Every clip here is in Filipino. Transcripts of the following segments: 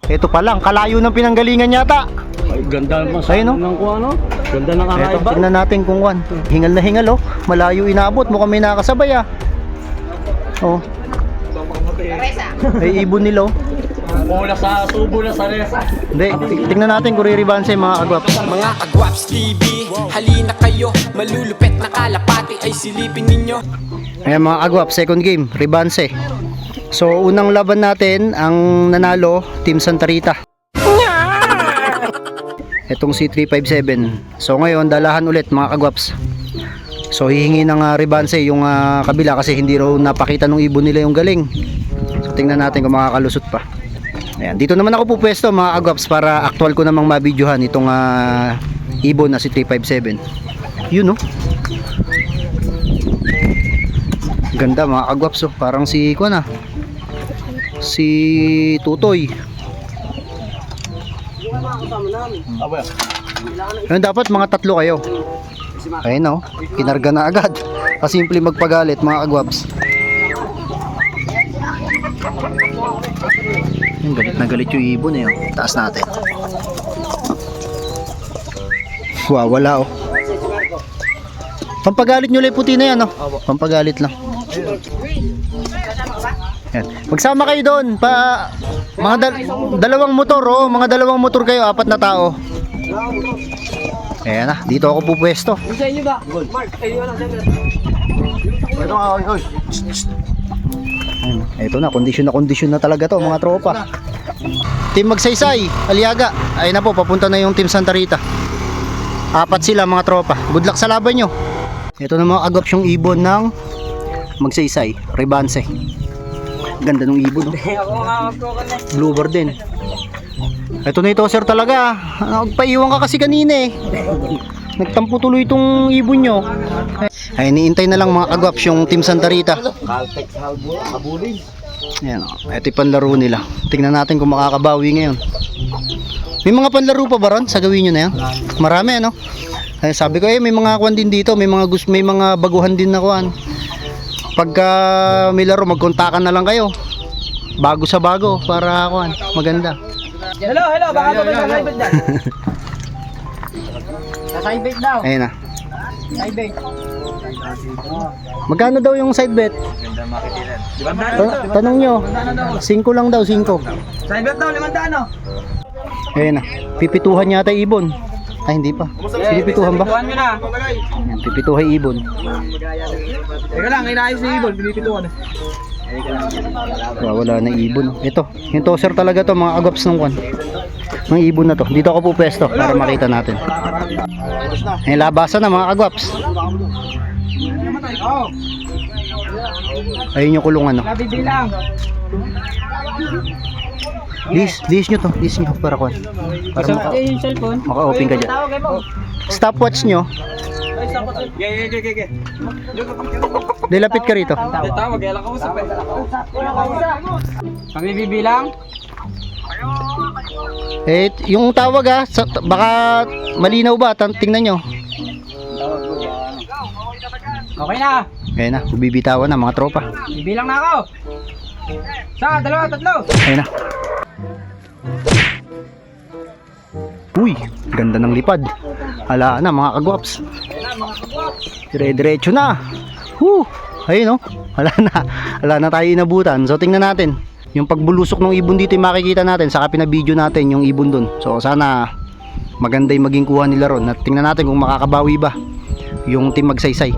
Ito pa lang, kalayo ng pinanggalingan yata. Ay, ganda naman Ayun, no? ng kuha, no? Ganda ng Ito, arrival. tingnan natin kung kwan. Hingal na hingal, oh. Malayo inabot, mukhang may nakasabay, ah. Oh. Ay, ibon nila, oh. Subo na sa resa. Hindi, tingnan natin kung riribanse mga kagwaps. Mga Kagwaps TV, halina kayo, malulupet na kalapati ay silipin ninyo. Ayan mga kagwaps, second game, ribanse. So, unang laban natin, ang nanalo, Team Santa Rita. Itong si 357. So, ngayon, dalahan ulit mga kagwaps. So, hihingi ng ribanse yung kabila kasi hindi raw napakita ng ibon nila yung galing. So, tingnan natin kung makakalusot pa. Ayan, dito naman ako pupwesto mga kagwaps para actual ko namang mabidyohan itong ibon na si 357. Yun, no? Ganda mga kagwaps, oh. Parang si si Tutoy. Ayun, dapat mga tatlo kayo. Ayun, oh. Kinarga na agad. Kasimple magpagalit mga kagwaps. Ayun, galit na galit yung ibon, eh, oh. Taas natin. Wala, oh. Pampagalit nyo lang yung puti na yan, oh. Pampagalit lang. Yan. Magsama kayo doon pa mga dalawang motor, oh, mga dalawang motor kayo, apat na tao. Ayan na, dito ako pupwesto. Sa inyo ba? Mark, ayun na, Ito nga, oy. Ito na, kondisyon na talaga to mga tropa. Team Magsaysay, Aliaga. Ayun na po, papunta na yung Team Santa Rita. Apat sila mga tropa. Good luck sa laban nyo. Ito na mga kagwaps yung ibon ng Magsaysay, Ribanse. Ganda ng ibon, no? Bluebird din. Ito na ito, sir, talaga. Nagpaiwan ka kasi kanina, eh. Nagtampo tuloy itong ibon nyo. Ay, niintay na lang mga kagwaps yung Team Santa Rita. Ayan, oh. Ito yung panlaro nila. Tingnan natin kung makakabawi ngayon. May mga panlaro pa ba ron sa gawin nyo na yan? Marami, ano? Ay, sabi ko, may mga kwan din dito. May mga baguhan din na kwan. Pagka may laro, magkontakan na lang kayo. Bago sa bago, para kwan, maganda. Hello, baka ba sa side bait dyan? Sa side bait daw. Ayun na. Side bait. Magkano daw yung side bet? Tanong nyo. 5 lang daw, 5. Side bait daw, 500 no? Ayun na. Pipituhan yata ibon. Ay, hindi pa. Pipituhan ba? Pipituhan nyo na. Ayan, pipituhan ibon. Teka lang, inaayos ni ibon, pinipituhan. Wala na ibon. Ito, yung tosser talaga to mga kagwaps ng kwan. Ng ibon na to. Dito ako pupwesto para makita natin. Ayun, labasan na mga kagwaps. Ayun yung kulungan, no? Nabibilang. List nyo to. List nyo para kwan. Para Yung cellphone. maka-open ka dyan. Stopwatch nyo. Ge. Dilapit ka rito. Tawag, kailan ka usap eh. Kami bibilang. Eh, yung tawag baka malinaw ba? Tingnan nyo. Okay na. Ayun na, bubibitawan na mga tropa. Bibilang na ako. 1, 2, 3. Ayun na. Uy, ganda ng lipad. Hala na mga kagwaps. Dire-diretso na. Ayun, oh. Hala na tayo inabutan. So tingnan natin. Yung pagbulusok ng ibon dito yung makikita natin. Saka pinabidyo natin yung ibon dun. So sana maganda yung maging kuha nila ron. At tingnan natin kung makakabawi ba yung Team Magsaysay.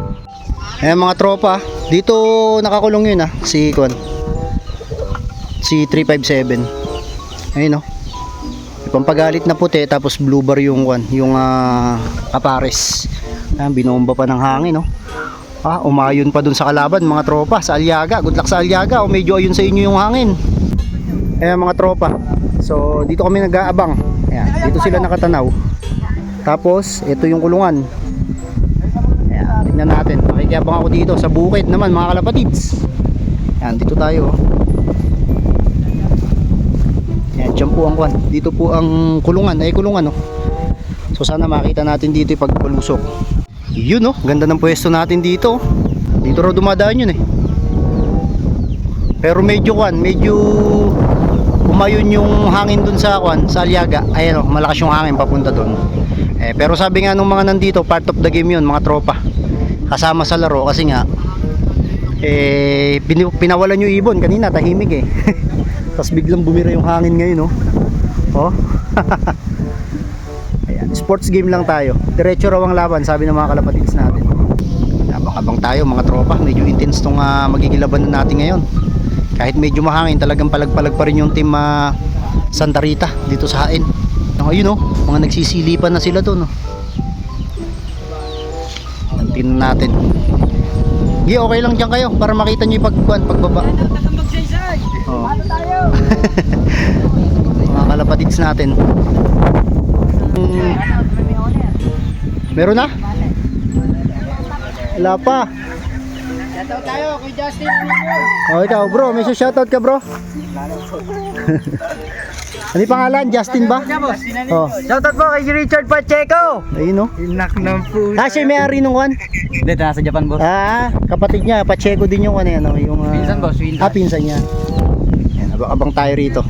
Ayan mga tropa. Dito nakakulong yun, si 357. Ayun, oh. Pampagalit na puti tapos blue bar yung kapares. Ayan, binomba pa ng hangin, no? Umayon pa dun sa kalaban mga tropa sa Aliaga. Good luck sa Aliaga. O medyo ayun sa inyo yung hangin. Ayan mga tropa. So dito kami nag-aabang. Ayan, dito sila nakatanaw. Tapos ito yung kulungan. Ayan, tingnan natin. Makikiabang ako dito sa bukid naman mga kalapatids. Ayan, dito tayo. Ayan, dyan po ang kwan. Dito po ang kulungan. Ay kulungan, no? So sana makita natin dito yung pagpalusok. Yun, no? Ganda ng pwesto natin dito. Dito raw dumadaan yun, eh. Pero medyo umayon yung hangin dun sa Aliaga. Ayun, malakas yung hangin papunta dun. Pero sabi nga nung mga nandito, part of the game yun, mga tropa. Kasama sa laro kasi nga pinawalan yung ibon kanina, tahimik Tapos biglang bumira yung hangin ngayon, oh. Ayan, sports game lang tayo. Diretso raw ang laban, sabi ng mga kalapatids natin. Abang-abang tayo mga tropa, medyo intense tong magigilaban natin ngayon. Kahit medyo mahangin, talagang palag-palag pa rin yung team Santa Rita dito sa Hain. Ayun mga nagsisilipan na sila doon. Tingnan natin. Okay lang dyan kayo para makita nyo yung pagbaba. Oh. Mga kalapatids natin. Meron na? Wala pa. Shoutout tayo kay Justin. Oh, ikaw bro, may shoutout ka bro? Ano yung pangalan? Justin ba? Oh. Shoutout po kay Richard Pacheco. Ayun Inak ng puso. siya yung may-ari nung one? Hindi, nasa Japan boss. Kapatid niya, Pacheco din yung yung Pinsan, boss, pinsan. Pinsan niya. Yan, abang tayo rito.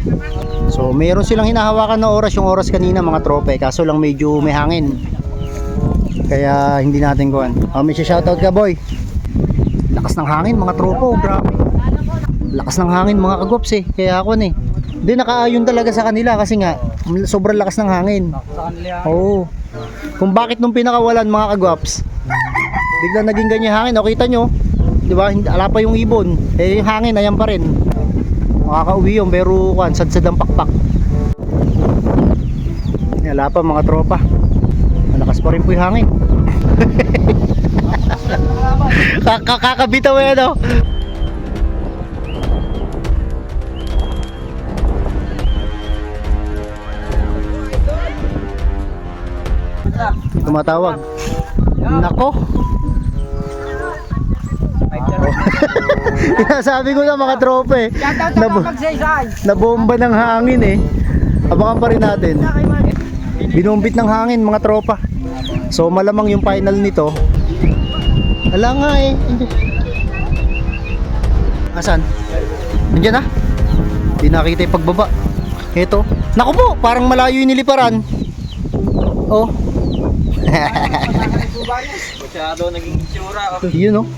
So, meron silang hinahawakan na oras, yung oras kanina mga tropa kaso lang medyo may hangin. Kaya hindi natin kuhan. May shoutout ka boy. Lakas ng hangin mga tropa, grabe. Lakas ng hangin mga kagwaps Kaya ako hindi nakaayon talaga sa kanila kasi nga sobrang lakas ng hangin. Sa kanila. Oo. Kung bakit nung pinakawalan mga kagwaps, biglang naging ganyan hangin. O kita nyo, di ba? Ala pa yung ibon. Yung hangin ayan pa rin. Makakauwi yun pero sadsad ang pakpak. Ala pa mga tropa. Malakas pa rin po yung hangin. Kakabitaw tumatawag. Nako. Sabi ko na mga trope Shoutout sa Magsaysay. nabomba ng hangin abangan pa rin natin. Binumbit ng hangin mga tropa. So malamang yung final nito. Wala nga Asan? Nandiyan na? Hindi nakita yung pagbaba. Ito. Naku po, parang malayo yung niliparan. Oh. Masyado naging itsura. Yun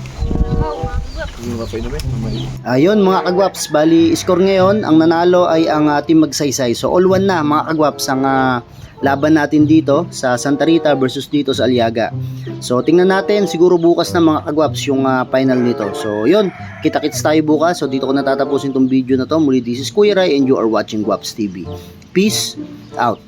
Ayun mga kagwaps, bali score ngayon, ang nanalo ay ang team Magsaysay. So all one na mga kagwaps ang laban natin dito sa Santa Rita versus dito sa Aliaga. So tingnan natin siguro bukas na mga kagwaps yung final nito. So yun, kita-kits tayo bukas. So dito ko natatapusin tong video na to. Muli, this is Kuya Rai and you are watching Guaps TV. Peace out.